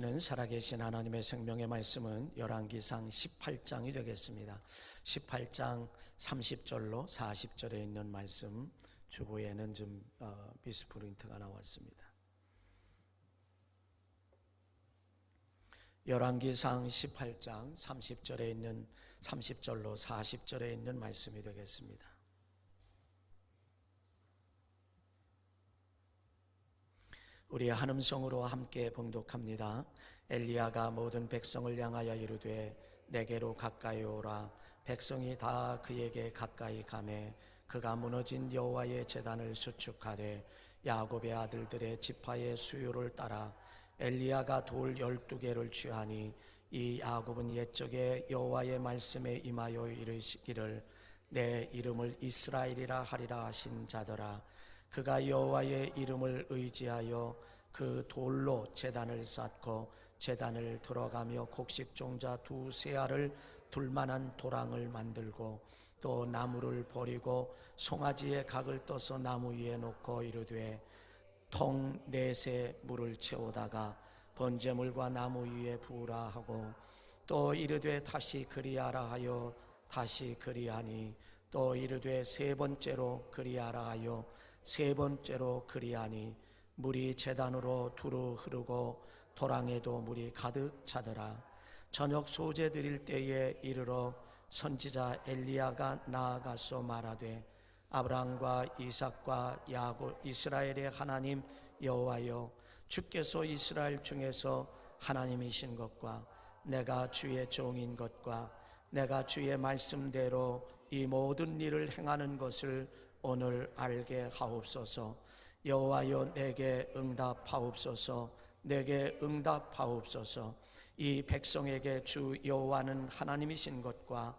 주시는 살아계신 하나님의 생명의 말씀은 열왕기상 18장이 되겠습니다. 18장 30절로 40절에 있는 말씀, 주보에는 좀 미스프린트가 나왔습니다. 열왕기상 18장 30절로 40절에 있는 말씀이 되겠습니다. 우리 한음성으로 함께 봉독합니다. 엘리야가 모든 백성을 향하여 이르되 내게로 가까이 오라. 백성이 다 그에게 가까이 가매 그가 무너진 여호와의 제단을 수축하되 야곱의 아들들의 지파의 수요를 따라 엘리야가 돌 12개를 취하니 이 야곱은 옛적에 여호와의 말씀에 임하여 이르시기를 내 이름을 이스라엘이라 하리라 하신 자더라. 그가 여호와의 이름을 의지하여 그 돌로 제단을 쌓고 제단을 들어가며 곡식종자 2세알을 둘만한 도랑을 만들고 또 나무를 버리고 송아지의 각을 떠서 나무 위에 놓고 이르되 통 4세 물을 채우다가 번제물과 나무 위에 부으라 하고 또 이르되 다시 그리하라 하여 다시 그리하니 또 이르되 3번째로 그리하라 하여 3번째로 그리하니 물이 제단으로 두루 흐르고 도랑에도 물이 가득 차더라. 저녁 소제 드릴 때에 이르러 선지자 엘리야가 나아가서 말하되 아브라함과 이삭과 야곱 이스라엘의 하나님 여호와여, 주께서 이스라엘 중에서 하나님이신 것과 내가 주의 종인 것과 내가 주의 말씀대로 이 모든 일을 행하는 것을 오늘 알게 하옵소서. 여호와여, 내게 응답하옵소서. 내게 응답하옵소서. 이 백성에게 주 여호와는 하나님이신 것과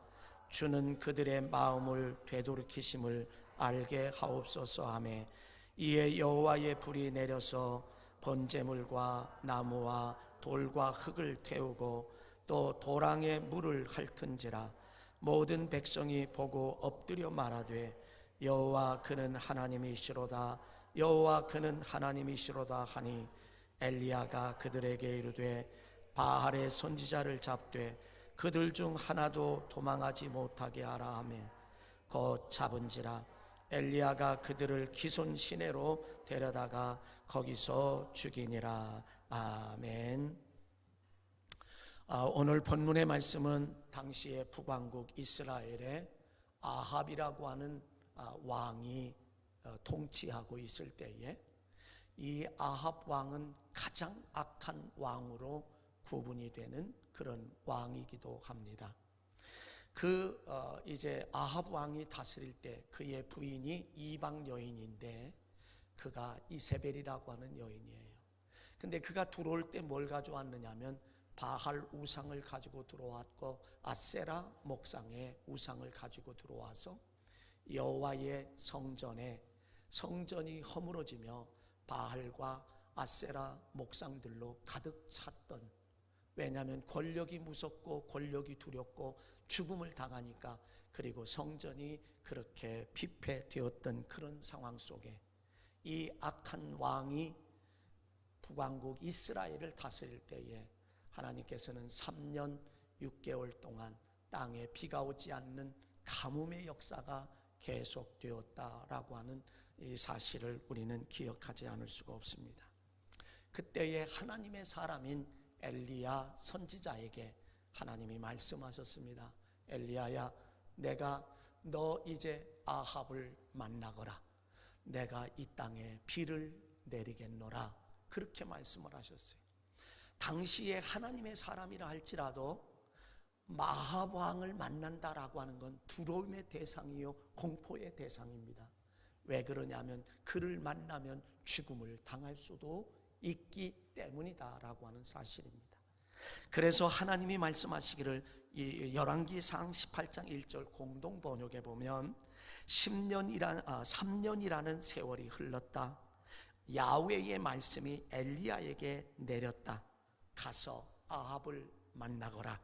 주는 그들의 마음을 되돌이키심을 알게 하옵소서 하매 이에 여호와의 불이 내려서 번제물과 나무와 돌과 흙을 태우고 또 도랑에 물을 핥은지라. 모든 백성이 보고 엎드려 말하되 여호와 그는 하나님이시로다. 여호와 그는 하나님이시로다 하니 엘리야가 그들에게 이르되 바알의 선지자를 잡되 그들 중 하나도 도망하지 못하게 하라 하며 곧 잡은지라. 엘리야가 그들을 기손 시내로 데려다가 거기서 죽이니라. 아멘. 오늘 본문의 말씀은 당시의 북왕국 이스라엘의 아합이라고 하는 왕이 통치하고 있을 때에 이 아합 왕은 가장 악한 왕으로 구분이 되는 그런 왕이기도 합니다. 이제 아합 왕이 다스릴 때 그의 부인이 이방 여인인데 그가 이세벨이라고 하는 여인이에요. 근데 그가 들어올 때 뭘 가져왔느냐면 바할 우상을 가지고 들어왔고 아세라 목상의 우상을 가지고 들어와서 여호와의 성전이 허물어지며 바알과 아세라 목상들로 가득 찼던, 왜냐하면 권력이 무섭고 권력이 두렵고 죽음을 당하니까, 그리고 성전이 그렇게 피폐되었던 그런 상황 속에 이 악한 왕이 북왕국 이스라엘을 다스릴 때에 하나님께서는 3년 6개월 동안 땅에 비가 오지 않는 가뭄의 역사가 계속되었다라고 하는 이 사실을 우리는 기억하지 않을 수가 없습니다. 그때에 하나님의 사람인 엘리야 선지자에게 하나님이 말씀하셨습니다. 엘리야야, 너 이제 아합을 만나거라. 내가 이 땅에 비를 내리겠노라. 그렇게 말씀을 하셨어요. 당시에 하나님의 사람이라 할지라도 아합 왕을 만난다라고 하는 건 두려움의 대상이요 공포의 대상입니다. 왜 그러냐면 그를 만나면 죽음을 당할 수도 있기 때문이다라고 하는 사실입니다. 그래서 하나님이 말씀하시기를 이 열왕기상 18장 1절 공동 번역에 보면 3년이라는 세월이 흘렀다. 야훼의 말씀이 엘리야에게 내렸다. 가서 아합을 만나거라.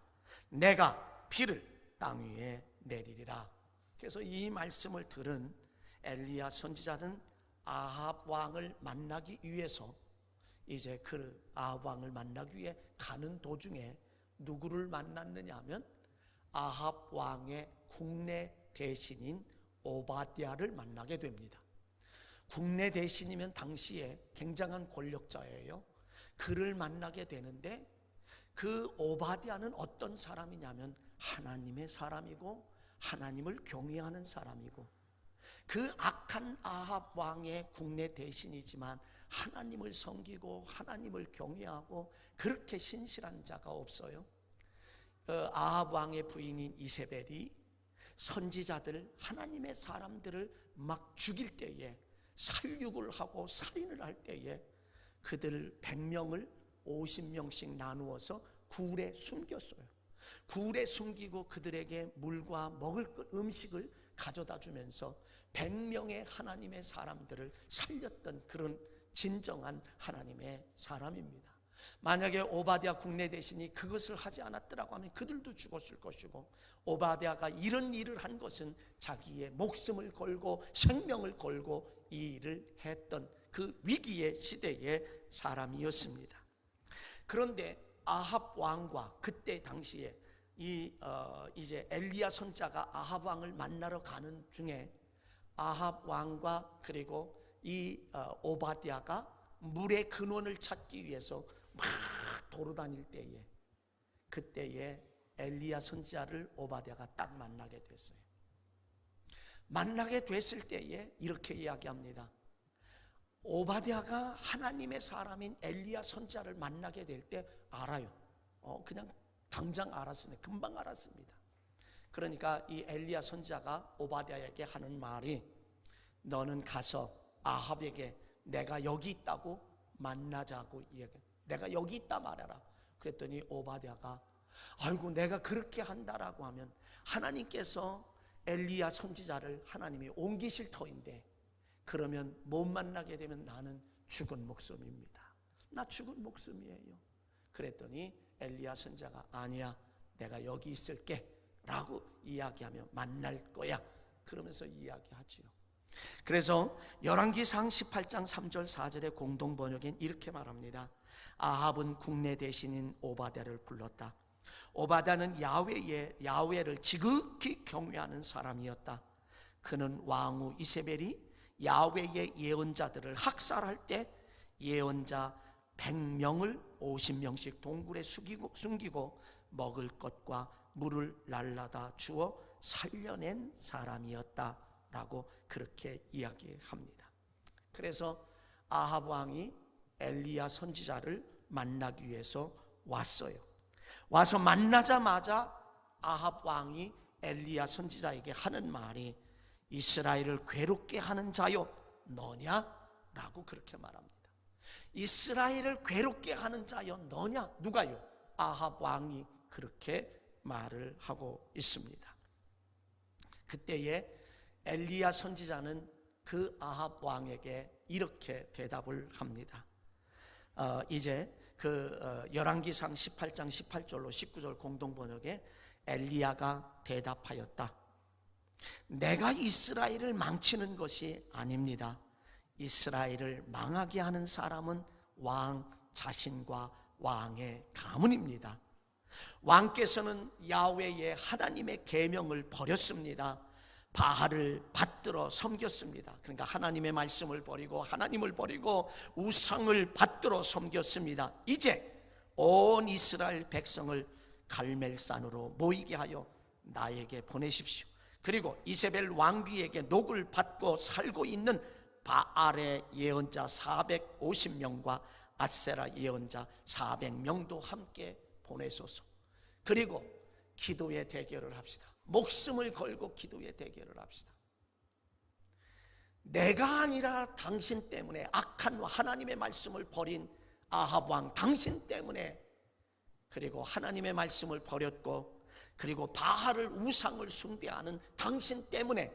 내가 비를 땅 위에 내리리라. 그래서 이 말씀을 들은 엘리야 선지자는 아합 왕을 만나기 위해서 이제 그 아합 왕을 만나기 위해 가는 도중에 누구를 만났느냐 하면 아합 왕의 국내 대신인 오바댜를 만나게 됩니다. 국내 대신이면 당시에 굉장한 권력자예요. 그를 만나게 되는데 그 오바댜는 어떤 사람이냐면 하나님의 사람이고 하나님을 경외하는 사람이고 그 악한 아합 왕의 국내 대신이지만 하나님을 섬기고 하나님을 경외하고 그렇게 신실한 자가 없어요. 아합 왕의 부인인 이세벨이 선지자들 하나님의 사람들을 막 죽일 때에 살육을 하고 살인을 할 때에 그들 100명을 50명씩 나누어서 굴에 숨겼어요. 굴에 숨기고 그들에게 물과 먹을 것 음식을 가져다 주면서 100명의 하나님의 사람들을 살렸던 그런 진정한 하나님의 사람입니다. 만약에 오바댜 국내 대신이 그것을 하지 않았더라고 하면 그들도 죽었을 것이고, 오바댜가 이런 일을 한 것은 자기의 목숨을 걸고 생명을 걸고 이 일을 했던 그 위기의 시대의 사람이었습니다. 그런데 아합 왕과 그때 당시에 이제 엘리야 선지자가 아합 왕을 만나러 가는 중에 아합 왕과 그리고 이 오바댜가 물의 근원을 찾기 위해서 막 돌아다닐 때에 그때에 엘리야 선지자를 오바댜가 딱 만나게 됐어요. 만나게 됐을 때에 이렇게 이야기합니다. 오바댜가 하나님의 사람인 엘리야 선지자를 만나게 될 때 알아요. 그냥 당장 알았습니다. 금방 알았습니다. 그러니까 이 엘리야 선지자가 오바댜에게 하는 말이, 너는 가서 아합에게 내가 여기 있다고 만나자고 이야기. 내가 여기 있다 말해라. 그랬더니 오바댜가 아이고 내가 그렇게 한다라고 하면 하나님께서 엘리야 선지자를 하나님이 옮기실 터인데 그러면 못 만나게 되면 나는 죽은 목숨입니다. 나 죽은 목숨이에요. 그랬더니 엘리야 선지자가 아니야 내가 여기 있을게 라고 이야기하며 만날 거야 그러면서 이야기하지요. 그래서 열왕기상 18장 3절 4절의 공동 번역엔 이렇게 말합니다. 아합은 국내 대신인 오바댜를 불렀다. 오바댜는 야훼를 지극히 경외하는 사람이었다. 그는 왕후 이세벨이 야훼의 예언자들을 학살할 때 예언자 100명을 50명씩 동굴에 숨기고 먹을 것과 물을 날라다 주어 살려낸 사람이었다라고 그렇게 이야기합니다. 그래서 아합 왕이 엘리야 선지자를 만나기 위해서 왔어요. 와서 만나자마자 아합 왕이 엘리야 선지자에게 하는 말이 이스라엘을 괴롭게 하는 자요 너냐? 라고 그렇게 말합니다. 이스라엘을 괴롭게 하는 자요 너냐? 누가요? 아합 왕이 그렇게 말을 하고 있습니다. 그때에 엘리야 선지자는 그 아합 왕에게 이렇게 대답을 합니다. 이제 열왕기상 18장 18절로 19절 공동 번역에 엘리야가 대답하였다. 내가 이스라엘을 망치는 것이 아닙니다. 이스라엘을 망하게 하는 사람은 왕 자신과 왕의 가문입니다. 왕께서는 야훼의 하나님의 계명을 버렸습니다. 바알을 받들어 섬겼습니다. 그러니까 하나님의 말씀을 버리고 하나님을 버리고 우상을 받들어 섬겼습니다. 이제 온 이스라엘 백성을 갈멜산으로 모이게 하여 나에게 보내십시오. 그리고 이세벨 왕비에게 녹을 받고 살고 있는 바알의 예언자 450명과 아세라 예언자 400명도 함께 보내소서. 그리고 기도의 대결을 합시다. 목숨을 걸고 기도의 대결을 합시다. 내가 아니라 당신 때문에 악한 하나님의 말씀을 버린 아합 왕 당신 때문에, 그리고 하나님의 말씀을 버렸고 그리고 바알을 우상을 숭배하는 당신 때문에,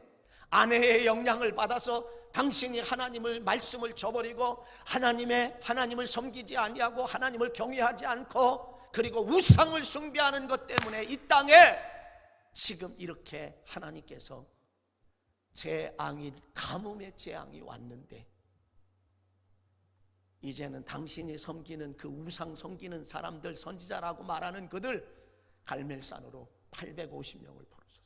아내의 영향을 받아서 당신이 하나님을 말씀을 저버리고 하나님을 섬기지 아니하고 하나님을 경외하지 않고 그리고 우상을 숭배하는 것 때문에 이 땅에 지금 이렇게 하나님께서 가뭄의 재앙이 왔는데 이제는 당신이 섬기는 그 우상 섬기는 사람들, 선지자라고 말하는 그들 갈멜산으로 850명을 부르소서.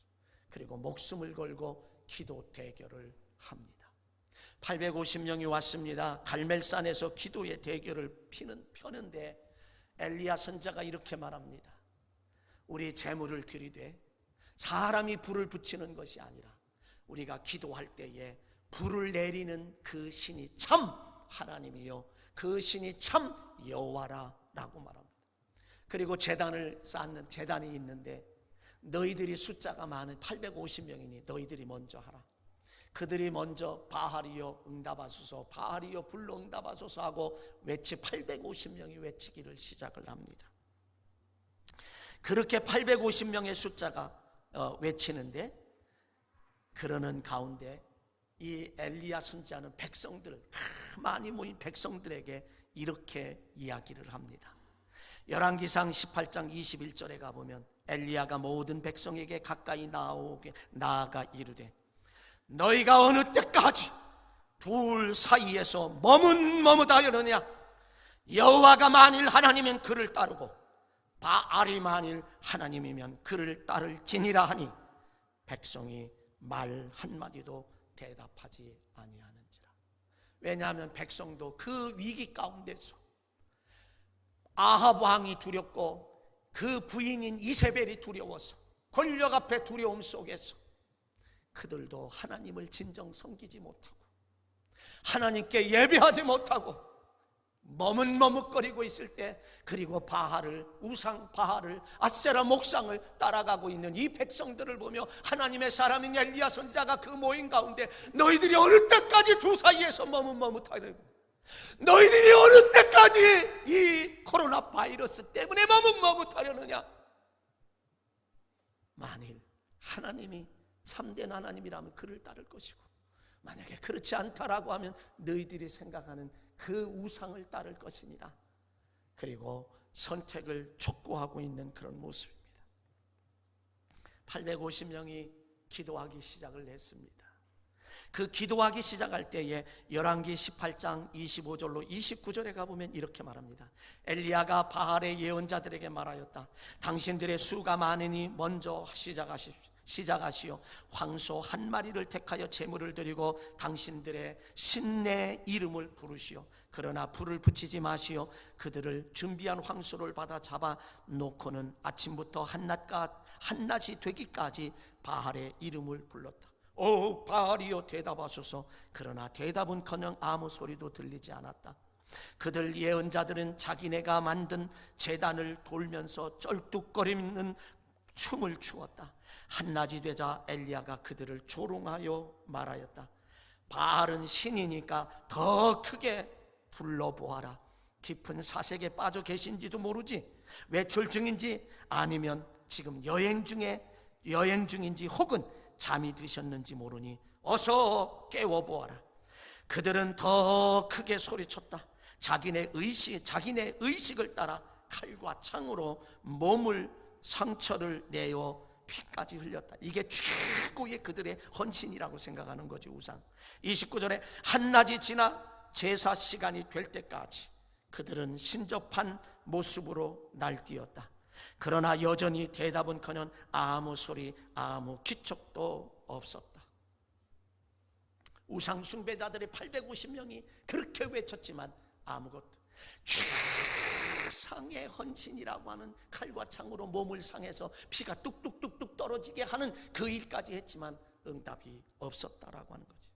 그리고 목숨을 걸고 기도 대결을 합니다. 850명이 왔습니다. 갈멜산에서 기도의 대결을 펴는데 엘리야 선지자가 이렇게 말합니다. 우리 제물을 드리되 사람이 불을 붙이는 것이 아니라 우리가 기도할 때에 불을 내리는 그 신이 참 하나님이요 그 신이 참 여호와라 라고 말합니다. 그리고 제단을 쌓는 제단이 있는데 너희들이 숫자가 많은 850명이니 너희들이 먼저 하라. 그들이 먼저 바알이여 응답하소서, 바알이여 불러 응답하소서 하고 850명이 외치기를 시작을 합니다. 그렇게 850명의 숫자가 외치는데, 그러는 가운데 이 엘리야 선지자는 백성들, 많이 모인 백성들에게 이렇게 이야기를 합니다. 열왕기상 18장 21절에 가보면 엘리야가 모든 백성에게 가까이 나아가 이르되 너희가 어느 때까지 둘 사이에서 머뭇머뭇하려느냐. 여호와가 만일 하나님이면 그를 따르고 바알이 만일 하나님이면 그를 따를지니라 하니 백성이 말 한마디도 대답하지 아니하는지라. 왜냐하면 백성도 그 위기 가운데서 아합 왕이 두렵고 그 부인인 이세벨이 두려워서 권력 앞에 두려움 속에서 그들도 하나님을 진정 섬기지 못하고 하나님께 예배하지 못하고 머뭇머뭇거리고 있을 때, 그리고 바알을, 우상 바알을, 아세라 목상을 따라가고 있는 이 백성들을 보며 하나님의 사람인 엘리야 선지자가 그 모임 가운데 너희들이 어느 때까지 두 사이에서 머뭇머뭇하려고, 너희들이 어느 때까지 이 코로나 바이러스 때문에 머뭇머뭇하려느냐. 만일 하나님이 참된 하나님이라면 그를 따를 것이고, 만약에 그렇지 않다라고 하면 너희들이 생각하는 그 우상을 따를 것이니라. 그리고 선택을 촉구하고 있는 그런 모습입니다. 850명이 기도하기 시작을 했습니다. 그 기도하기 시작할 때에 열왕기 18장 25절로 29절에 가보면 이렇게 말합니다. 엘리야가 바알의 예언자들에게 말하였다. 당신들의 수가 많으니 먼저 시작하시오. 황소 한 마리를 택하여 제물을 드리고 당신들의 신의 이름을 부르시오. 그러나 불을 붙이지 마시오. 그들을 준비한 황소를 받아 잡아 놓고는 아침부터 한낮이 되기까지 바알의 이름을 불렀다. 오 바알이여 대답하소서. 그러나 대답은커녕 아무 소리도 들리지 않았다. 그들 예언자들은 자기네가 만든 제단을 돌면서 쩔뚝거리는 춤을 추었다. 한낮이 되자 엘리야가 그들을 조롱하여 말하였다. 바알은 신이니까 더 크게 불러보아라. 깊은 사색에 빠져 계신지도 모르지. 외출 중인지 아니면 지금 여행 중인지 혹은 잠이 드셨는지 모르니 어서 깨워보아라. 그들은 더 크게 소리쳤다. 자기네 의식을 따라 칼과 창으로 몸을 상처를 내어 피까지 흘렸다. 이게 최고의 그들의 헌신이라고 생각하는 거지, 우상. 29절에 한낮이 지나 제사 시간이 될 때까지 그들은 신접한 모습으로 날뛰었다. 그러나 여전히 대답은커녕 아무 소리, 아무 기척도 없었다. 우상 숭배자들의 850명이 그렇게 외쳤지만 아무것도, 최상의 헌신이라고 하는 칼과 창으로 몸을 상해서 피가 뚝뚝뚝뚝 떨어지게 하는 그 일까지 했지만 응답이 없었다라고 하는 거지.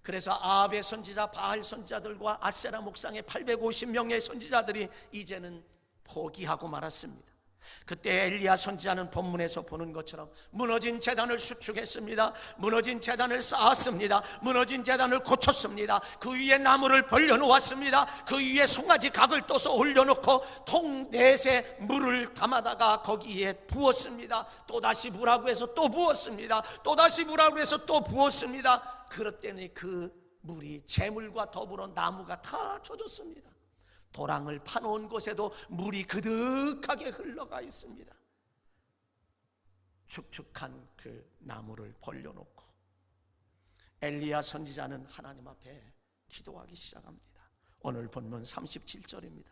그래서 아합의 선지자, 바알 선지자들과 아세라 목상의 850명의 선지자들이 이제는 포기하고 말았습니다. 그때 엘리야 선지자는 본문에서 보는 것처럼 무너진 제단을 수축했습니다. 무너진 제단을 쌓았습니다. 무너진 제단을 고쳤습니다. 그 위에 나무를 벌려놓았습니다. 그 위에 송아지 각을 떠서 올려놓고 통 넷에 물을 담아다가 거기에 부었습니다. 또다시 부라고 해서 또 부었습니다. 또다시 부라고 해서 또 부었습니다. 그랬더니 그 물이 재물과 더불어 나무가 다 젖었습니다. 도랑을 파놓은 곳에도 물이 그득하게 흘러가 있습니다. 축축한 그 나무를 벌려놓고 엘리야 선지자는 하나님 앞에 기도하기 시작합니다. 오늘 본문 37절입니다.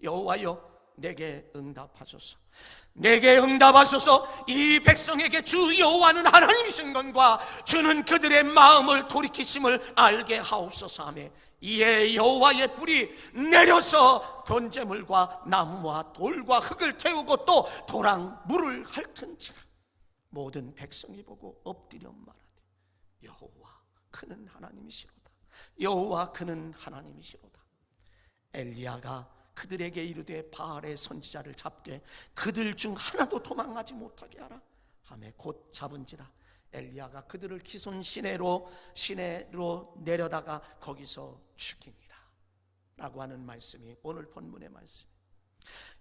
여호와여 내게 응답하소서. 내게 응답하소서. 이 백성에게 주 여호와는 하나님이신 것과 주는 그들의 마음을 돌이키심을 알게 하옵소서 하며, 이에 여호와의 불이 내려서 번제물과 나무와 돌과 흙을 태우고 또 도랑 물을 핥은지라. 모든 백성이 보고 엎드려 말하되 여호와 그는 하나님이시로다. 여호와 그는 하나님이시로다. 엘리야가 그들에게 이르되 바알의 선지자를 잡게 그들 중 하나도 도망하지 못하게 하라 하며 곧 잡은지라. 엘리야가 그들을 기손 시내로 내려다가 거기서 죽이니라 라고 하는 말씀이 오늘 본문의 말씀입니다.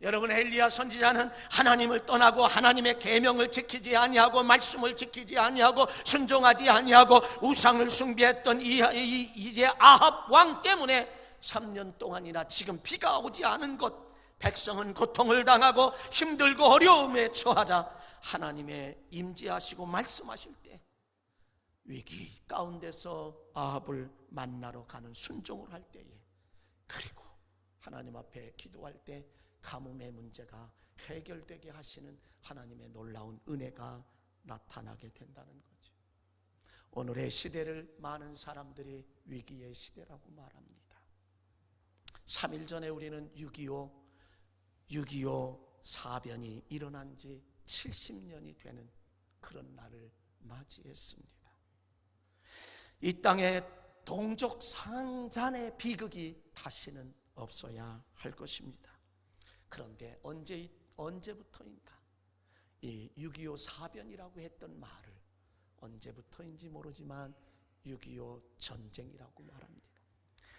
여러분, 엘리야 선지자는 하나님을 떠나고 하나님의 계명을 지키지 아니하고 말씀을 지키지 아니하고 순종하지 아니하고 우상을 숭배했던 이제 아합 왕 때문에 3년 동안이나 지금 비가 오지 않은 것, 백성은 고통을 당하고 힘들고 어려움에 처하자 하나님의 임재하시고 말씀하실 때 위기 가운데서 아합을 만나러 가는 순종을 할 때에, 그리고 하나님 앞에 기도할 때 가뭄의 문제가 해결되게 하시는 하나님의 놀라운 은혜가 나타나게 된다는 거죠. 오늘의 시대를 많은 사람들이 위기의 시대라고 말합니다. 3일 전에 우리는 6.25 사변이 일어난 지 70년이 되는 그런 날을 맞이했습니다. 이 땅에 동족 상잔의 비극이 다시는 없어야 할 것입니다. 그런데 언제부터인가 이 6.25 사변이라고 했던 말을, 언제부터인지 모르지만 6.25 전쟁이라고 말합니다.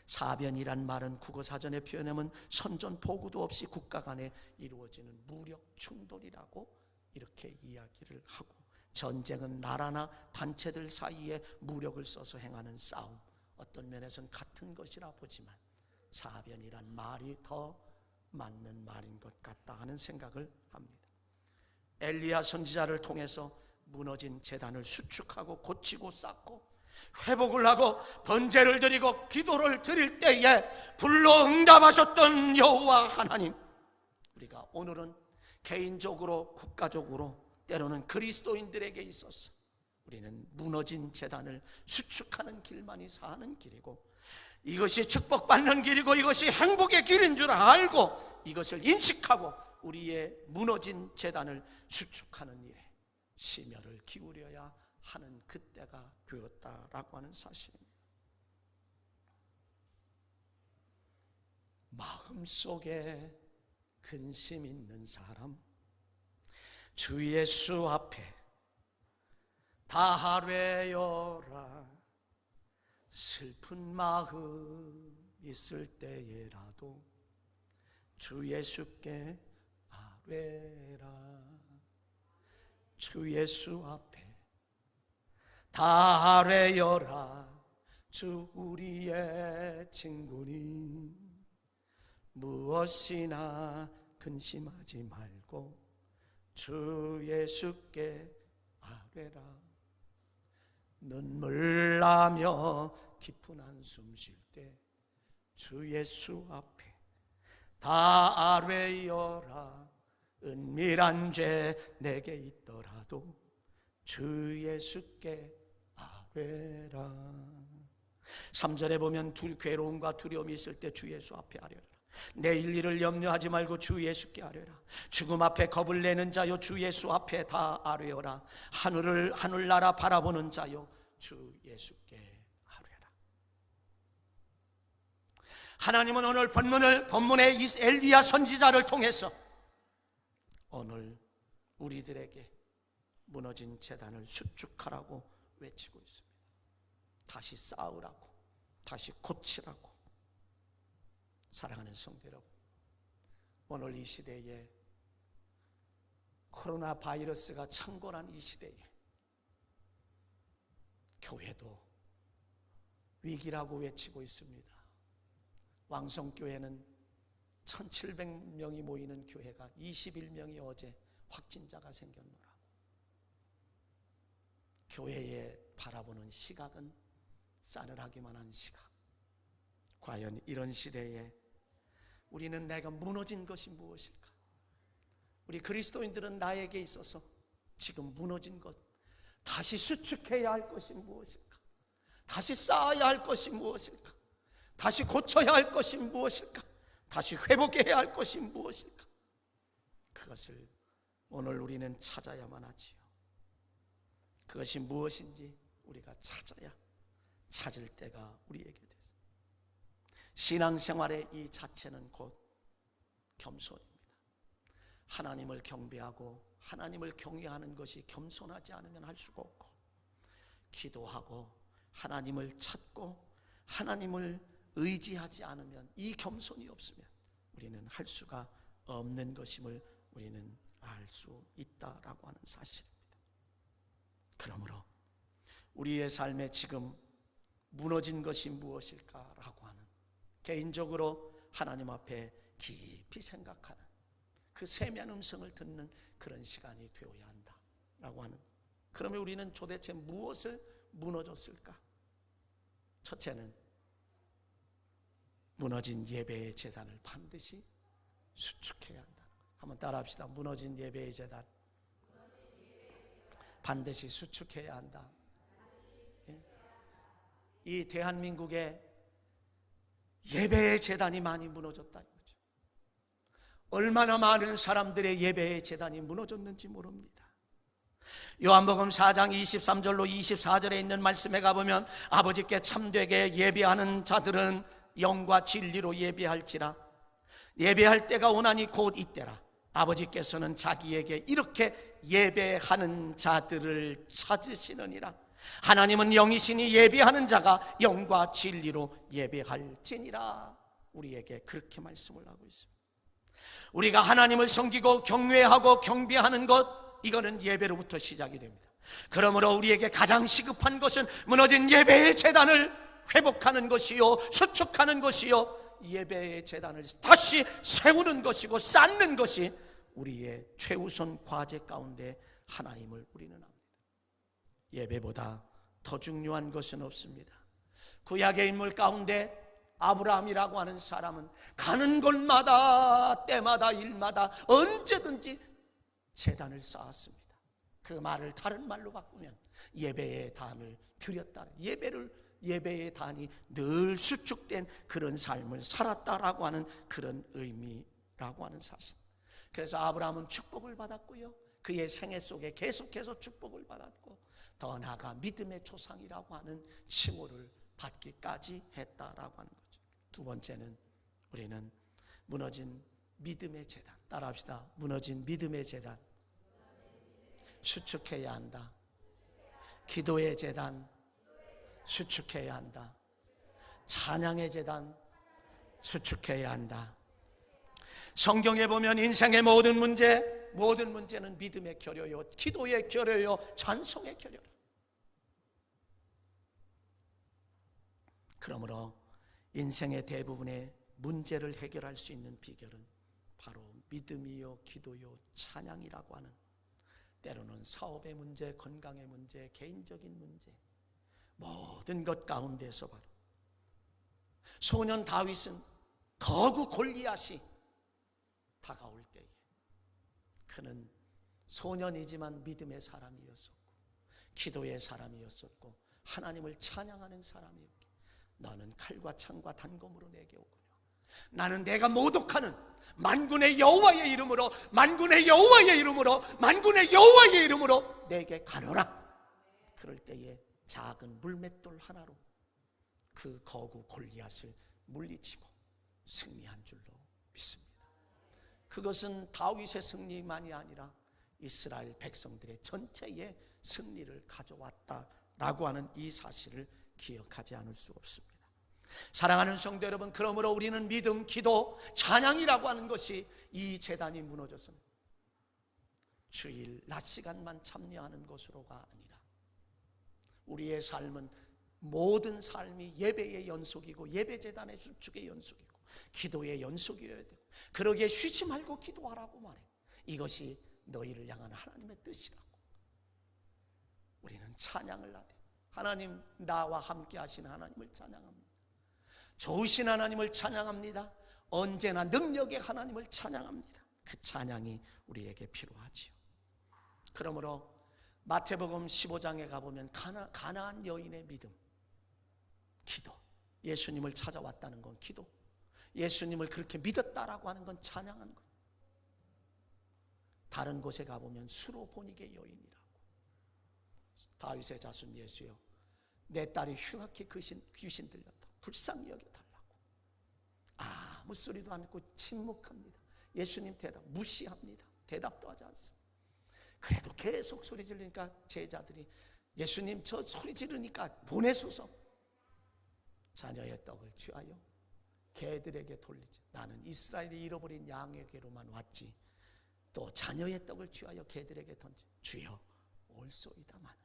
사변이란 말은 국어사전에 표현하면 선전포고도 없이 국가 간에 이루어지는 무력 충돌이라고 이렇게 이야기를 하고, 전쟁은 나라나 단체들 사이에 무력을 써서 행하는 싸움, 어떤 면에서는 같은 것이라 보지만 사변이란 말이 더 맞는 말인 것 같다 하는 생각을 합니다. 엘리야 선지자를 통해서 무너진 제단을 수축하고 고치고 쌓고 회복을 하고 번제를 드리고 기도를 드릴 때에 불러 응답하셨던 여호와 하나님, 우리가 오늘은 개인적으로 국가적으로 때로는 그리스도인들에게 있어서 우리는 무너진 제단을 수축하는 길만이 사는 길이고, 이것이 축복받는 길이고 이것이 행복의 길인 줄 알고 이것을 인식하고 우리의 무너진 제단을 수축하는 일에 심혈을 기울여야 하는 그때가 되었다라고 하는 사실입니다. 마음속에 근심 있는 사람, 주 예수 앞에 다 아뢰어라. 슬픈 마음 있을 때에라도 주 예수께 아뢰라. 주 예수 앞에 다 아뢰어라. 주 우리의 친구니 무엇이나 근심하지 말고 주 예수께 아뢰라. 눈물 나며 깊은 한숨 쉴 때 주 예수 앞에 다 아뢰어라. 은밀한 죄 내게 있더라도 주 예수께 아뢰라. 3절에 보면 괴로움과 두려움이 있을 때 주 예수 앞에 아뢰라. 내일 일을 염려하지 말고 주 예수께 아뢰라. 죽음 앞에 겁을 내는 자요 주 예수 앞에 다 아뢰어라. 하늘나라 바라보는 자요 주 예수께 아뢰라. 하나님은 오늘 본문의 이 엘리야 선지자를 통해서 오늘 우리들에게 무너진 제단을 수축하라고 외치고 있습니다. 다시 쌓으라고, 다시 고치라고. 사랑하는 성도 여러분, 오늘 이 시대에 코로나 바이러스가 창궐한 이 시대에 교회도 위기라고 외치고 있습니다. 왕성교회는 1700명이 모이는 교회가 21명이 어제 확진자가 생겼노라고. 교회에 바라보는 시각은 싸늘하기만 한 시각, 과연 이런 시대에 우리는 내가 무너진 것이 무엇일까? 우리 그리스도인들은 나에게 있어서 지금 무너진 것, 다시 수축해야 할 것이 무엇일까? 다시 쌓아야 할 것이 무엇일까? 다시 고쳐야 할 것이 무엇일까? 다시 회복해야 할 것이 무엇일까? 그것을 오늘 우리는 찾아야만 하지요. 그것이 무엇인지 우리가 찾을 때가 우리에게 됐습니다. 신앙생활의 이 자체는 곧 겸손입니다. 하나님을 경배하고 하나님을 경외하는 것이 겸손하지 않으면 할 수가 없고, 기도하고 하나님을 찾고 하나님을 의지하지 않으면, 이 겸손이 없으면 우리는 할 수가 없는 것임을 우리는 알 수 있다라고 하는 사실입니다. 그러므로 우리의 삶에 지금 무너진 것이 무엇일까라고 하는, 개인적으로 하나님 앞에 깊이 생각하는 그 세미한 음성을 듣는 그런 시간이 되어야 한다라고 하는, 그러면 우리는 도대체 무엇을 무너졌을까? 첫째는 무너진 예배의 제단을 반드시 수축해야 한다는 것. 한번 따라합시다. 무너진 예배의 제단 반드시 수축해야 한다. 이 대한민국의 예배의 제단이 많이 무너졌다 이거죠. 얼마나 많은 사람들의 예배의 제단이 무너졌는지 모릅니다. 요한복음 4장 23절로 24절에 있는 말씀에 가보면, 아버지께 참되게 예배하는 자들은 영과 진리로 예배할지라. 예배할 때가 오나니 곧 이때라. 아버지께서는 자기에게 이렇게 예배하는 자들을 찾으시느니라. 하나님은 영이시니 예배하는 자가 영과 진리로 예배할지니라. 우리에게 그렇게 말씀을 하고 있습니다. 우리가 하나님을 섬기고 경외하고 경배하는 것, 이거는 예배로부터 시작이 됩니다. 그러므로 우리에게 가장 시급한 것은 무너진 예배의 제단을 회복하는 것이요, 수축하는 것이요, 예배의 제단을 다시 세우는 것이고 쌓는 것이 우리의 최우선 과제 가운데 하나임을 우리는 압니다. 예배보다 더 중요한 것은 없습니다. 구약의 인물 가운데 아브라함이라고 하는 사람은 가는 곳마다 때마다 일마다 언제든지 제단을 쌓았습니다. 그 말을 다른 말로 바꾸면 예배의 단을 드렸다, 예배의 단이 늘 수축된 그런 삶을 살았다라고 하는 그런 의미라고 하는 사실. 그래서 아브라함은 축복을 받았고요, 그의 생애 속에 계속해서 축복을 받았고, 더 나아가 믿음의 조상이라고 하는 칭호를 받기까지 했다라고 하는 거죠. 두 번째는 우리는 무너진 믿음의 제단, 따라합시다. 무너진 믿음의 제단 수축해야 한다. 기도의 제단 수축해야 한다. 찬양의 제단 수축해야 한다. 성경에 보면 인생의 모든 문제는 믿음의 결여요, 기도의 결여요, 찬송의 결여요. 그러므로 인생의 대부분의 문제를 해결할 수 있는 비결은 바로 믿음이요, 기도요, 찬양이라고 하는, 때로는 사업의 문제, 건강의 문제, 개인적인 문제, 모든 것 가운데서 바로 소년 다윗은 거구 골리앗이 다가올 때에 그는 소년이지만 믿음의 사람이었었고 기도의 사람이었었고 하나님을 찬양하는 사람이었기에, 너는 칼과 창과 단검으로 내게 오군요. 나는 내가 모독하는 만군의 여호와의 이름으로, 만군의 여호와의 이름으로, 만군의 여호와의 이름으로 내게 가노라. 그럴 때에 작은 물맷돌 하나로 그 거구 골리앗을 물리치고 승리한 줄로 믿습니다. 그것은 다윗의 승리만이 아니라 이스라엘 백성들의 전체의 승리를 가져왔다라고 하는 이 사실을 기억하지 않을 수 없습니다. 사랑하는 성도 여러분, 그러므로 우리는 믿음, 기도, 찬양이라고 하는 것이, 이 제단이 무너졌습니다. 주일 낮 시간만 참여하는 것으로가 아니라 우리의 삶은, 모든 삶이 예배의 연속이고 예배 제단의 수축의 연속이고 기도의 연속이어야 되고, 그러기에 쉬지 말고 기도하라고 말해요. 이것이 너희를 향한 하나님의 뜻이라고. 우리는 찬양을 하되, 하나님 나와 함께 하신 하나님을 찬양합니다. 좋으신 하나님을 찬양합니다. 언제나 능력의 하나님을 찬양합니다. 그 찬양이 우리에게 필요하지요. 그러므로 마태복음 15장에 가보면 가나안 여인의 믿음, 기도, 예수님을 찾아왔다는 건 기도, 예수님을 그렇게 믿었다라고 하는 건 찬양하는 것. 다른 곳에 가보면 수로보니게 여인이라고, 다윗의 자손 예수여, 내 딸이 흉악히 귀신 들렸다, 불쌍히 여겨달라고. 아무 소리도 않고 침묵합니다. 예수님 대답 무시합니다. 대답도 하지 않습니다. 그래도 계속 소리 지르니까 제자들이 예수님 저 소리 지르니까 보내소서. 자녀의 떡을 취하여 개들에게 돌리지. 나는 이스라엘이 잃어버린 양에게로만 왔지 또 자녀의 떡을 취하여 개들에게 던지. 주여 올소이다마는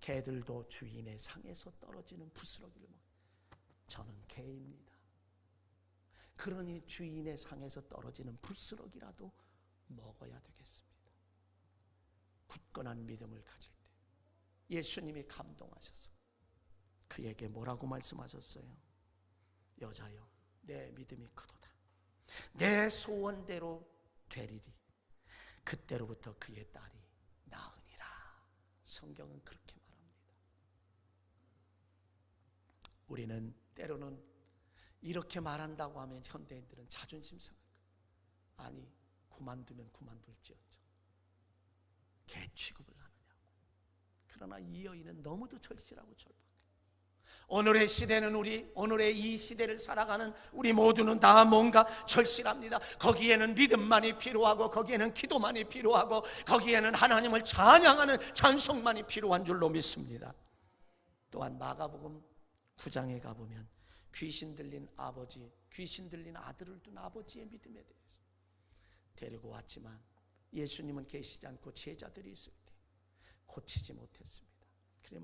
개들도 주인의 상에서 떨어지는 부스러기를 먹. 저는 개입니다. 그러니 주인의 상에서 떨어지는 부스러기라도 먹어야 되겠습니다. 굳건한 믿음을 가질 때 예수님이 감동하셔서 그에게 뭐라고 말씀하셨어요? 여자여, 내 믿음이 크도다. 내 소원대로 되리니 그때로부터 그의 딸이 나으니라. 성경은 그렇게 말합니다. 우리는 때로는 이렇게 말한다고 하면 현대인들은 자존심 상할 거예요. 아니, 그만두면 그만둘지어정 개 취급을 하느냐고. 그러나 이 여인은 너무도 절실하고 절박해요. 오늘의 시대는 오늘의 이 시대를 살아가는 우리 모두는 다 뭔가 절실합니다. 거기에는 믿음만이 필요하고, 거기에는 기도만이 필요하고, 거기에는 하나님을 찬양하는 찬송만이 필요한 줄로 믿습니다. 또한 마가복음 9장에 가보면 귀신 들린 아버지, 귀신 들린 아들을 둔 아버지의 믿음에 대해서 데리고 왔지만 예수님은 계시지 않고 제자들이 있을 때 고치지 못했습니다. 그래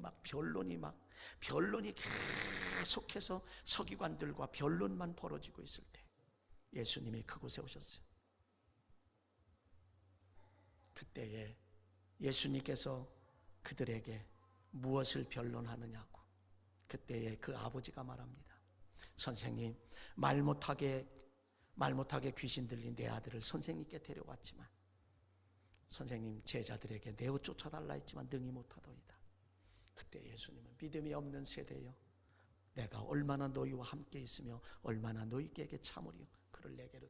변론이 계속해서 서기관들과 변론만 벌어지고 있을 때 예수님이 그곳에 오셨어요. 그때에 예수님께서 그들에게 무엇을 변론하느냐고. 그때에 그 아버지가 말합니다. 선생님, 말 못하게 귀신 들린 내 아들을 선생님께 데려왔지만 선생님 제자들에게 내어 쫓아달라 했지만 능히 못하더이다. 그때 예수님은 믿음이 없는 세대여, 내가 얼마나 너희와 함께 있으며 얼마나 너희에게 참으리요. 그를 내게로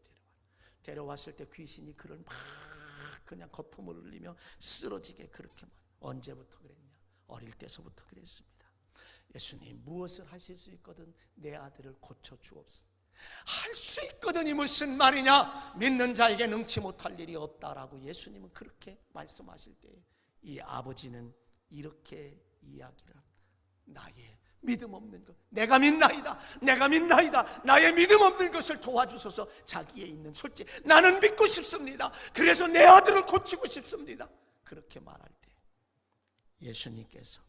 데려왔을 때 귀신이 그를 막 그냥 거품을 흘리며 쓰러지게 그렇게 말. 언제부터 그랬냐? 어릴 때서부터 그랬습니다. 예수님, 무엇을 하실 수 있거든 내 아들을 고쳐 주옵소서. 할 수 있거든이 무슨 말이냐? 믿는 자에게 능치 못할 일이 없다라고 예수님은 그렇게 말씀하실 때 이 아버지는 이렇게 이야기를 합니다. 나의 믿음 없는 것, 내가 믿나이다, 나의 믿음 없는 것을 도와주소서. 자기에 있는 솔직, 나는 믿고 싶습니다. 그래서 내 아들을 고치고 싶습니다. 그렇게 말할 때 예수님께서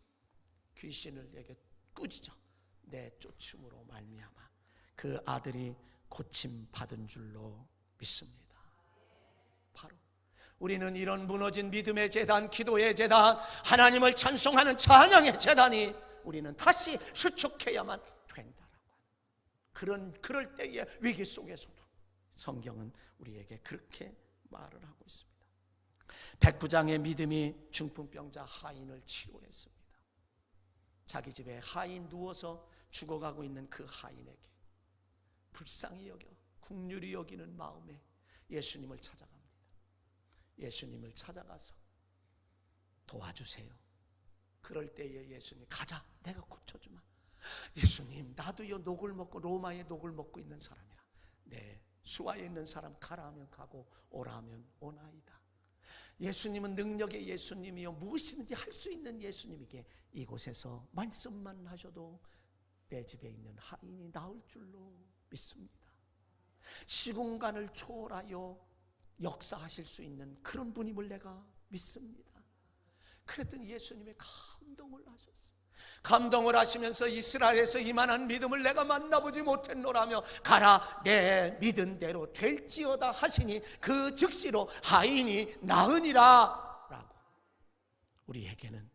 귀신을 내게 꾸짖어 내쫓음으로 말미암아 그 아들이 고침 받은 줄로 믿습니다. 바로 우리는 이런 무너진 믿음의 재단, 기도의 재단, 하나님을 찬송하는 찬양의 재단이 우리는 다시 수축해야만 된다라고 하는 그럴 때의 위기 속에서도 성경은 우리에게 그렇게 말을 하고 있습니다. 백부장의 믿음이 중풍병자 하인을 치료했습니다. 자기 집에 하인 누워서 죽어가고 있는 그 하인에게 불쌍히 여겨 긍휼히 여기는 마음에 예수님을 찾아갑니다. 예수님을 찾아가서 도와주세요. 그럴 때에 예수님, 가자, 내가 고쳐주마. 예수님, 나도요 녹을 먹고 로마의 녹을 먹고 있는 사람이라. 네, 수하에 있는 사람 가라 하면 가고 오라 하면 오나이다. 예수님은 능력의 예수님이요 무엇이든지 할 수 있는 예수님이기에 이곳에서 말씀만 하셔도 내 집에 있는 하인이 나을 줄로 믿습니다. 시공간을 초월하여 역사하실 수 있는 그런 분임을 내가 믿습니다. 그랬더니 예수님의 감동을 하셨어요. 감동을 하시면서 이스라엘에서 이만한 믿음을 내가 만나보지 못했노라며 가라 내 믿은 대로 될지어다 하시니 그 즉시로 하인이 나으니라 라고. 우리에게는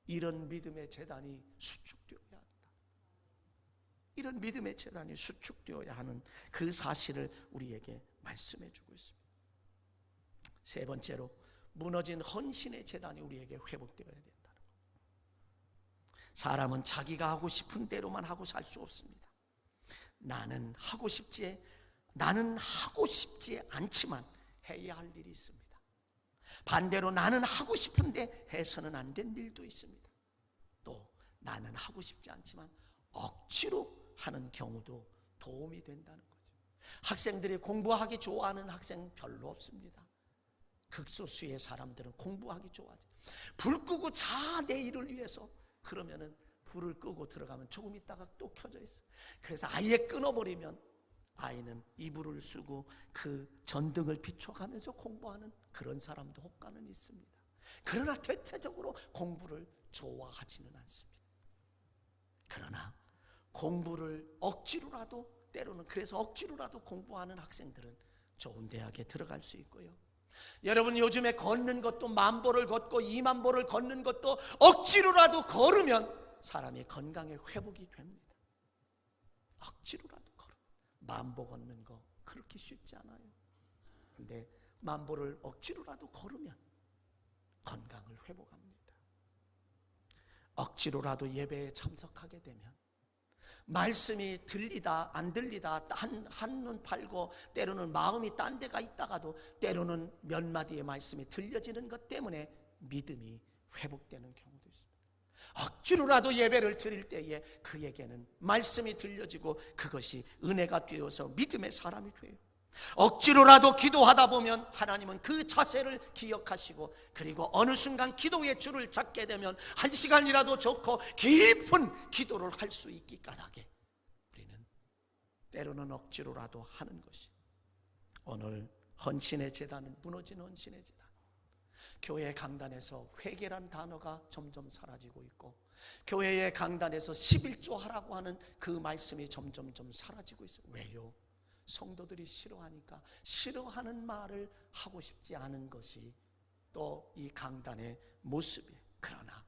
이런 믿음의 재단이 수축되어야 한다. 이런 믿음의 재단이 수축되어야 하는 그 사실을 우리에게 말씀해 주고 있습니다. 세 번째로, 무너진 헌신의 재단이 우리에게 회복되어야 된다는 것. 사람은 자기가 하고 싶은 대로만 하고 살 수 없습니다. 나는 하고 싶지 않지만 해야 할 일이 있습니다. 반대로 나는 하고 싶은데 해서는 안 된 일도 있습니다. 또 나는 하고 싶지 않지만 억지로 하는 경우도 도움이 된다는 거죠. 학생들이 공부하기 좋아하는 학생 별로 없습니다. 극소수의 사람들은 공부하기 좋아하지. 불 끄고 자, 내일을 위해서. 그러면은 불을 끄고 들어가면 조금 있다가 또 켜져 있어. 그래서 아예 끊어버리면 아이는 이불을 쓰고 그 전등을 비춰가면서 공부하는 그런 사람도 혹가는 있습니다. 그러나 대체적으로 공부를 좋아하지는 않습니다. 그러나 공부를 억지로라도, 때로는 그래서 억지로라도 공부하는 학생들은 좋은 대학에 들어갈 수 있고요. 여러분, 요즘에 걷는 것도 10,000보를 걷고 20,000보를 걷는 것도 억지로라도 걸으면 사람의 건강에 회복이 됩니다. 억지로라도 걸어. 10,000보 걷는 거 그렇게 쉽지 않아요. 근데 10,000보를 억지로라도 걸으면 건강을 회복합니다. 억지로라도 예배에 참석하게 되면 말씀이 들리다 안 들리다 한눈 팔고 때로는 마음이 딴 데가 있다가도 때로는 몇 마디의 말씀이 들려지는 것 때문에 믿음이 회복되는 경우도 있습니다. 억지로라도 예배를 드릴 때에 그에게는 말씀이 들려지고 그것이 은혜가 되어서 믿음의 사람이 돼요. 억지로라도 기도하다 보면 하나님은 그 자세를 기억하시고, 그리고 어느 순간 기도의 줄을 잡게 되면 1시간이라도 좋고 깊은 기도를 할 수 있기 까닭에 우리는 때로는 억지로라도 하는 것이, 오늘 헌신의 제단은 무너진 헌신의 제단. 교회 강단에서 회개란 단어가 점점 사라지고 있고, 교회의 강단에서 11조 하라고 하는 그 말씀이 점점 사라지고 있어요. 왜요? 성도들이 싫어하니까. 싫어하는 말을 하고 싶지 않은 것이 또 이 강단의 모습이에요. 그러나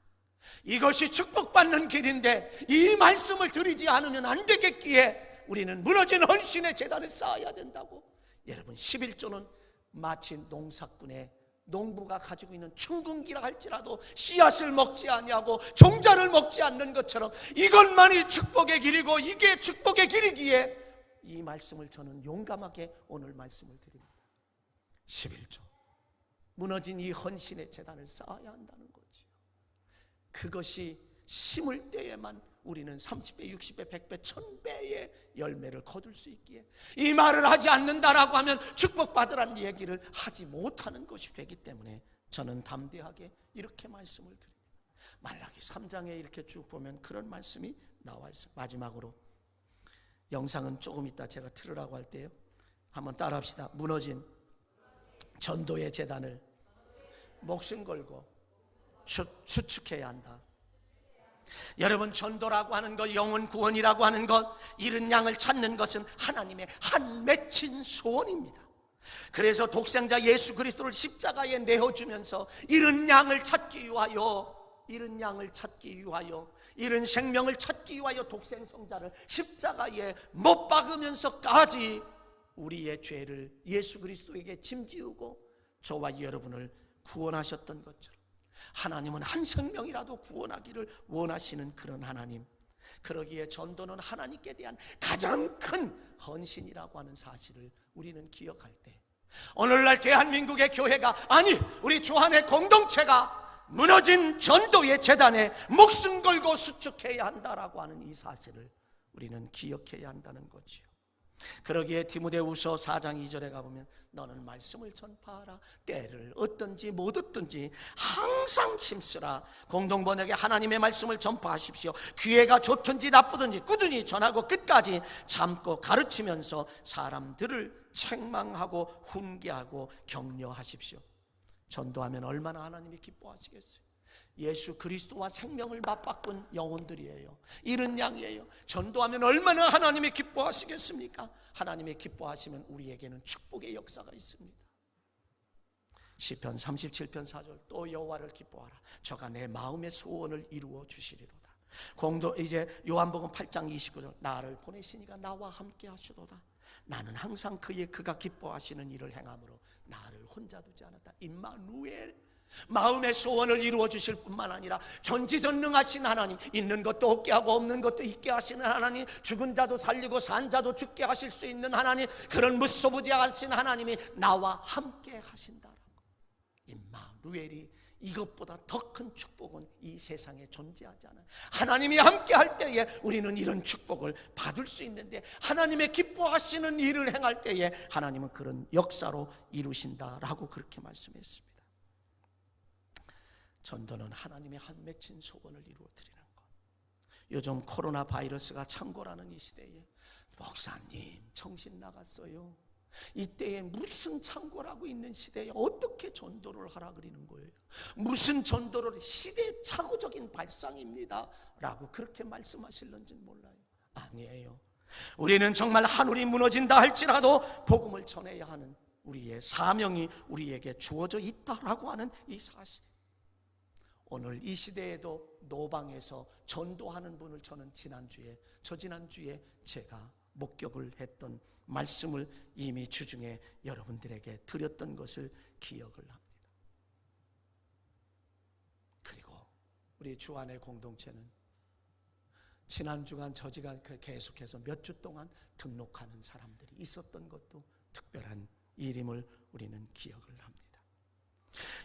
이것이 축복받는 길인데 이 말씀을 드리지 않으면 안 되겠기에 우리는 무너진 헌신의 제단을 쌓아야 된다고. 여러분, 11조는 마치 농사꾼의 농부가 가지고 있는 충분기라 할지라도 씨앗을 먹지 아니하고 종자를 먹지 않는 것처럼 이것만이 축복의 길이고 이게 축복의 길이기에 이 말씀을 저는 용감하게 오늘 말씀을 드립니다. 11조, 무너진 이 헌신의 제단을 쌓아야 한다는 거죠. 그것이 심을 때에만 우리는 30배, 60배, 100배, 1000배의 열매를 거둘 수 있기에, 이 말을 하지 않는다라고 하면 축복받으라는 얘기를 하지 못하는 것이 되기 때문에 저는 담대하게 이렇게 말씀을 드립니다. 말라기 3장에 이렇게 쭉 보면 그런 말씀이 나와 있어요. 마지막으로 영상은 조금 이따 제가 틀으라고 할 때요, 한번 따라 합시다. 무너진 전도의 제단을 목숨 걸고 수축해야 한다. 여러분, 전도라고 하는 것, 영혼 구원이라고 하는 것, 잃은 양을 찾는 것은 하나님의 한 맺힌 소원입니다. 그래서 독생자 예수 그리스도를 십자가에 내어주면서 잃은 양을 찾기 위하여, 잃은 양을 찾기 위하여, 잃은 생명을 찾기 위하여 독생성자를 십자가에 못 박으면서까지 우리의 죄를 예수 그리스도에게 짐지우고 저와 여러분을 구원하셨던 것처럼 하나님은 한 생명이라도 구원하기를 원하시는 그런 하나님. 그러기에 전도는 하나님께 대한 가장 큰 헌신이라고 하는 사실을 우리는 기억할 때, 오늘날 대한민국의 교회가, 아니 우리 주한의 공동체가 무너진 전도의 제단에 목숨 걸고 수축해야 한다라고 하는 이 사실을 우리는 기억해야 한다는 거지요. 그러기에 디모데후서 4장 2절에 가보면 너는 말씀을 전파하라. 때를 얻든지 못 얻든지 항상 힘쓰라. 공동번역에 하나님의 말씀을 전파하십시오. 기회가 좋든지 나쁘든지 꾸준히 전하고 끝까지 참고 가르치면서 사람들을 책망하고 훈계하고 격려하십시오. 전도하면 얼마나 하나님이 기뻐하시겠어요. 예수 그리스도와 생명을 맞바꾼 영혼들이에요. 잃은 양이에요. 전도하면 얼마나 하나님이 기뻐하시겠습니까? 하나님이 기뻐하시면 우리에게는 축복의 역사가 있습니다. 시편 37편 4절, 또 여호와를 기뻐하라. 저가 내 마음의 소원을 이루어 주시리로다. 이제 요한복음 8장 29절, 나를 보내시니가 나와 함께 하시도다. 나는 항상 그가 기뻐하시는 일을 행함으로 나를 혼자 두지 않았다. 임마누엘, 마음의 소원을 이루어 주실 뿐만 아니라 전지전능하신 하나님, 있는 것도 없게 하고 없는 것도 있게 하시는 하나님, 죽은 자도 살리고 산 자도 죽게 하실 수 있는 하나님, 그런 무소부지하신 하나님이 나와 함께 하신다라고. 임마누엘이 이것보다 더 큰 축복은 이 세상에 존재하지 않아요. 하나님이 함께 할 때에 우리는 이런 축복을 받을 수 있는데, 하나님의 기뻐하시는 일을 행할 때에 하나님은 그런 역사로 이루신다라고 그렇게 말씀했습니다. 전도는 하나님의 한 맺힌 소원을 이루어 드리는 것. 요즘 코로나 바이러스가 창궐하는 이 시대에, 목사님 정신 나갔어요. 이때에 무슨 창궐하고 있는 시대에 어떻게 전도를 하라 그러는 거예요? 무슨 전도를, 시대착오적인 발상입니다 라고 그렇게 말씀하실는지 몰라요. 아니에요. 우리는 정말 하늘이 무너진다 할지라도 복음을 전해야 하는 우리의 사명이 우리에게 주어져 있다라고 하는 이 사실. 오늘 이 시대에도 노방에서 전도하는 분을 저는 지난주에 제가 목격을 했던 말씀을 이미 주중에 여러분들에게 드렸던 것을 기억을 합니다. 그리고 우리 주안의 공동체는 지난주간 저지간 계속해서 몇 주 동안 등록하는 사람들이 있었던 것도 특별한 일임을 우리는 기억을 합니다.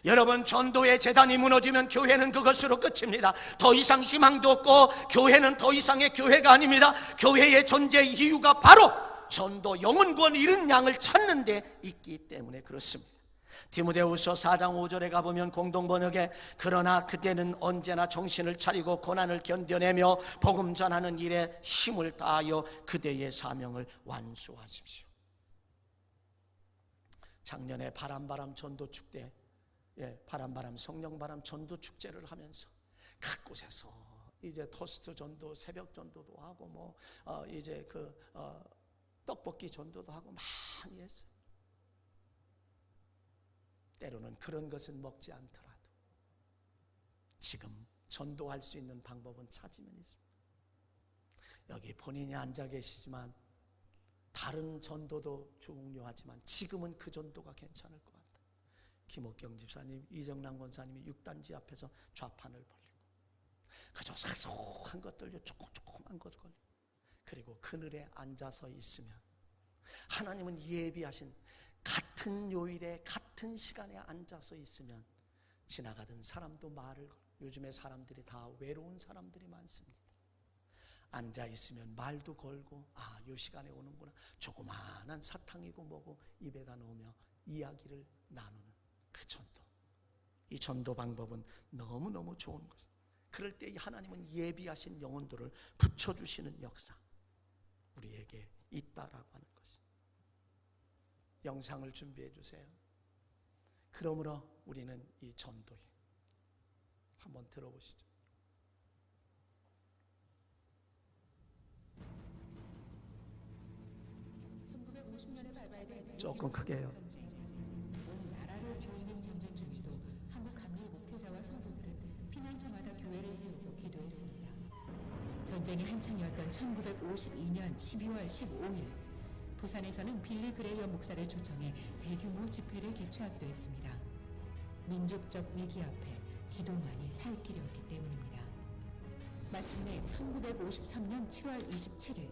여러분, 전도의 재단이 무너지면 교회는 그것으로 끝입니다. 더 이상 희망도 없고 교회는 더 이상의 교회가 아닙니다. 교회의 존재 이유가 바로 전도, 영혼 구원 이런 양을 찾는 데 있기 때문에 그렇습니다. 디모데후서 4장 5절에 가보면 공동번역에, 그러나 그때는 언제나 정신을 차리고 고난을 견뎌내며 복음 전하는 일에 힘을 다하여 그대의 사명을 완수하십시오. 작년에 바람바람 전도축 때, 바람바람 성령바람 전도축제를 하면서 각곳에서 이제 토스트 전도, 새벽 전도도 하고 이제 떡볶이 전도도 하고 많이 했어요. 때로는 그런 것은 먹지 않더라도 지금 전도할 수 있는 방법은 찾으면 있습니다. 여기 본인이 앉아 계시지만 다른 전도도 중요하지만 지금은 그 전도가 괜찮을 것 같아요. 김옥경 집사님, 이정남 권사님이 6단지 앞에서 좌판을 벌리고 그저 사소한 것들요, 조그만 것 걸리고, 그리고 그늘에 앉아서 있으면 하나님은 예비하신 같은 요일에 같은 시간에 앉아서 있으면 지나가던 사람도 말을 걸고, 요즘에 사람들이 다 외로운 사람들이 많습니다. 앉아 있으면 말도 걸고, 요 시간에 오는구나, 조그마한 사탕이고 뭐고 입에다 넣으며 이야기를 나누는 그 전도. 이 전도 방법은 너무너무 좋은 것입니다. 그럴 때 하나님은 예비하신 영혼들을 붙여주시는 역사 우리에게 있다라고 하는 것입니다. 영상을 준비해 주세요. 그러므로 우리는 이 전도에 한번 들어보시죠. 조금 크게 해요. 나라를 교인은 전쟁 중에도 한국 감리 목회자와 성도들은 피난처마다 교회를 세우고 기도했습니다. 전쟁이 한창이었던 1952년 12월 15일 부산에서는 빌리 그레이엄 목사를 초청해 대규모 집회를 개최하기도 했습니다. 민족적 위기 앞에 기도만이 살 길이었기 때문입니다. 마침내 1953년 7월 27일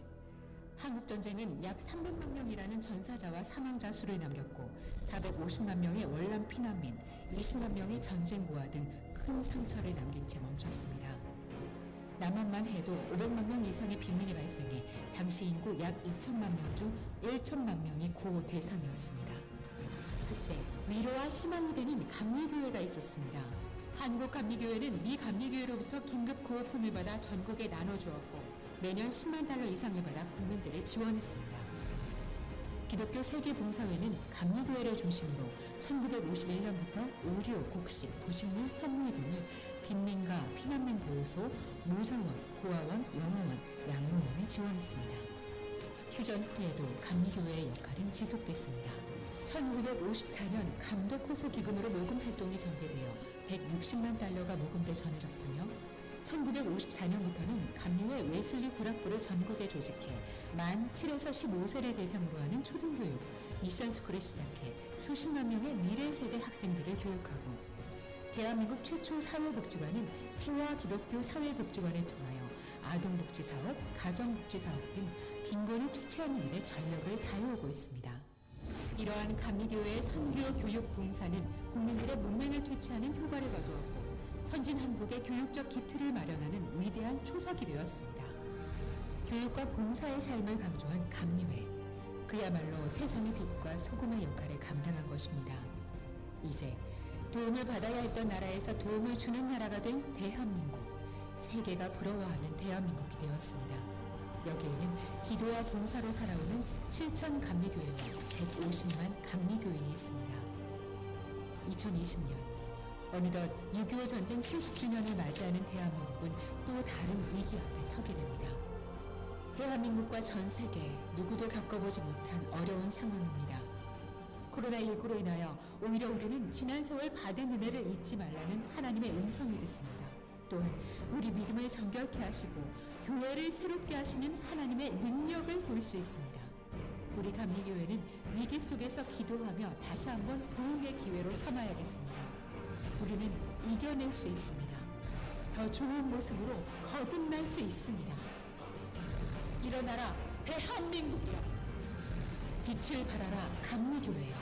한국전쟁은 약 300만 명이라는 전사자와 사망자 수를 남겼고 450만 명의 월남 피난민, 20만 명의 전쟁 고아 등 큰 상처를 남긴 채 멈췄습니다. 남한만 해도 500만 명 이상의 빈민이 발생해 당시 인구 약 2천만 명 중 1천만 명이 구호 대상이었습니다. 그때 위로와 희망이 되는 감리교회가 있었습니다. 한국감리교회는 미 감리교회로부터 긴급 구호품을 받아 전국에 나눠주었고 매년 10만 달러 이상을 받아 국민들을 지원했습니다. 기독교 세계봉사회는 감리교회를 중심으로 1951년부터 의료, 곡식, 부식물, 현물 등을 빈민가, 피난민 보호소, 모정원, 고아원, 영아원, 양로원에 지원했습니다. 휴전 후에도 감리교회의 역할은 지속됐습니다. 1954년 감독 호소 기금으로 모금 활동이 전개되어 160만 달러가 모금돼 전해졌으며 1954년부터는 감리회 웨슬리 구락부를 전국에 조직해 만 7에서 15세를 대상으로 하는 초등교육, 미션스쿨을 시작해 수십만 명의 미래 세대 학생들을 교육하고, 대한민국 최초 사회복지관은 태화 기독교 사회복지관을 통하여 아동복지사업, 가정복지사업 등 빈곤을 퇴치하는 일에 전력을 다해오고 있습니다. 이러한 감리교회의 선교 교육 봉사는 국민들의 문맹을 퇴치하는 효과를 거두었고, 선진 한국의 교육적 기틀을 마련하는 위대한 초석이 되었습니다. 교육과 봉사의 삶을 강조한 감리회, 그야말로 세상의 빛과 소금의 역할을 감당한 것입니다. 이제 도움을 받아야 했던 나라에서 도움을 주는 나라가 된 대한민국, 세계가 부러워하는 대한민국이 되었습니다. 여기에는 기도와 봉사로 살아오는 7천 감리교회와 150만 감리교인이 있습니다. 2020년 어느덧 6.25 전쟁 70주년을 맞이하는 대한민국은 또 다른 위기 앞에 서게 됩니다. 대한민국과 전 세계 누구도 겪어보지 못한 어려운 상황입니다. 코로나19로 인하여 오히려 우리는 지난 세월 받은 은혜를 잊지 말라는 하나님의 음성이 듣습니다. 또한 우리 믿음을 정결케 하시고 교회를 새롭게 하시는 하나님의 능력을 볼 수 있습니다. 우리 감리교회는 위기 속에서 기도하며 다시 한번 부흥의 기회로 삼아야겠습니다. 우리는 이겨낼 수 있습니다. 더 좋은 모습으로 거듭날 수 있습니다. 일어나라 대한민국이여, 빛을 발하라 감리교회여.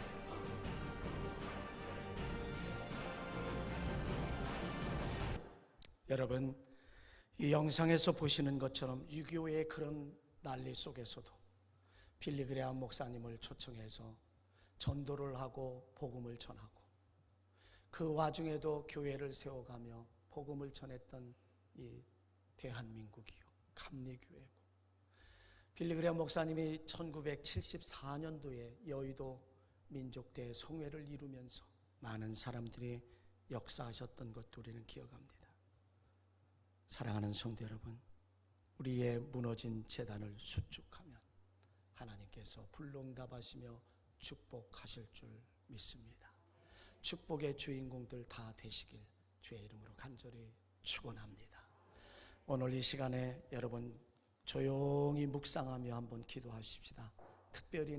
여러분, 이 영상에서 보시는 것처럼 6.25의 그런 난리 속에서도 빌리그레암 목사님을 초청해서 전도를 하고 복음을 전하고, 그 와중에도 교회를 세워가며 복음을 전했던 이 대한민국이요, 감리교회고, 빌리그레암 목사님이 1974년도에 여의도 민족대회 송회를 이루면서 많은 사람들이 역사하셨던 것도 우리는 기억합니다. 사랑하는 성도 여러분, 우리의 무너진 제단을 수축하면 하나님께서 불응답하시며 축복하실 줄 믿습니다. 축복의 주인공들 다 되시길 주의 이름으로 간절히 축원합니다. 오늘 이 시간에 여러분 조용히 묵상하며 한번 기도하십시다. 특별히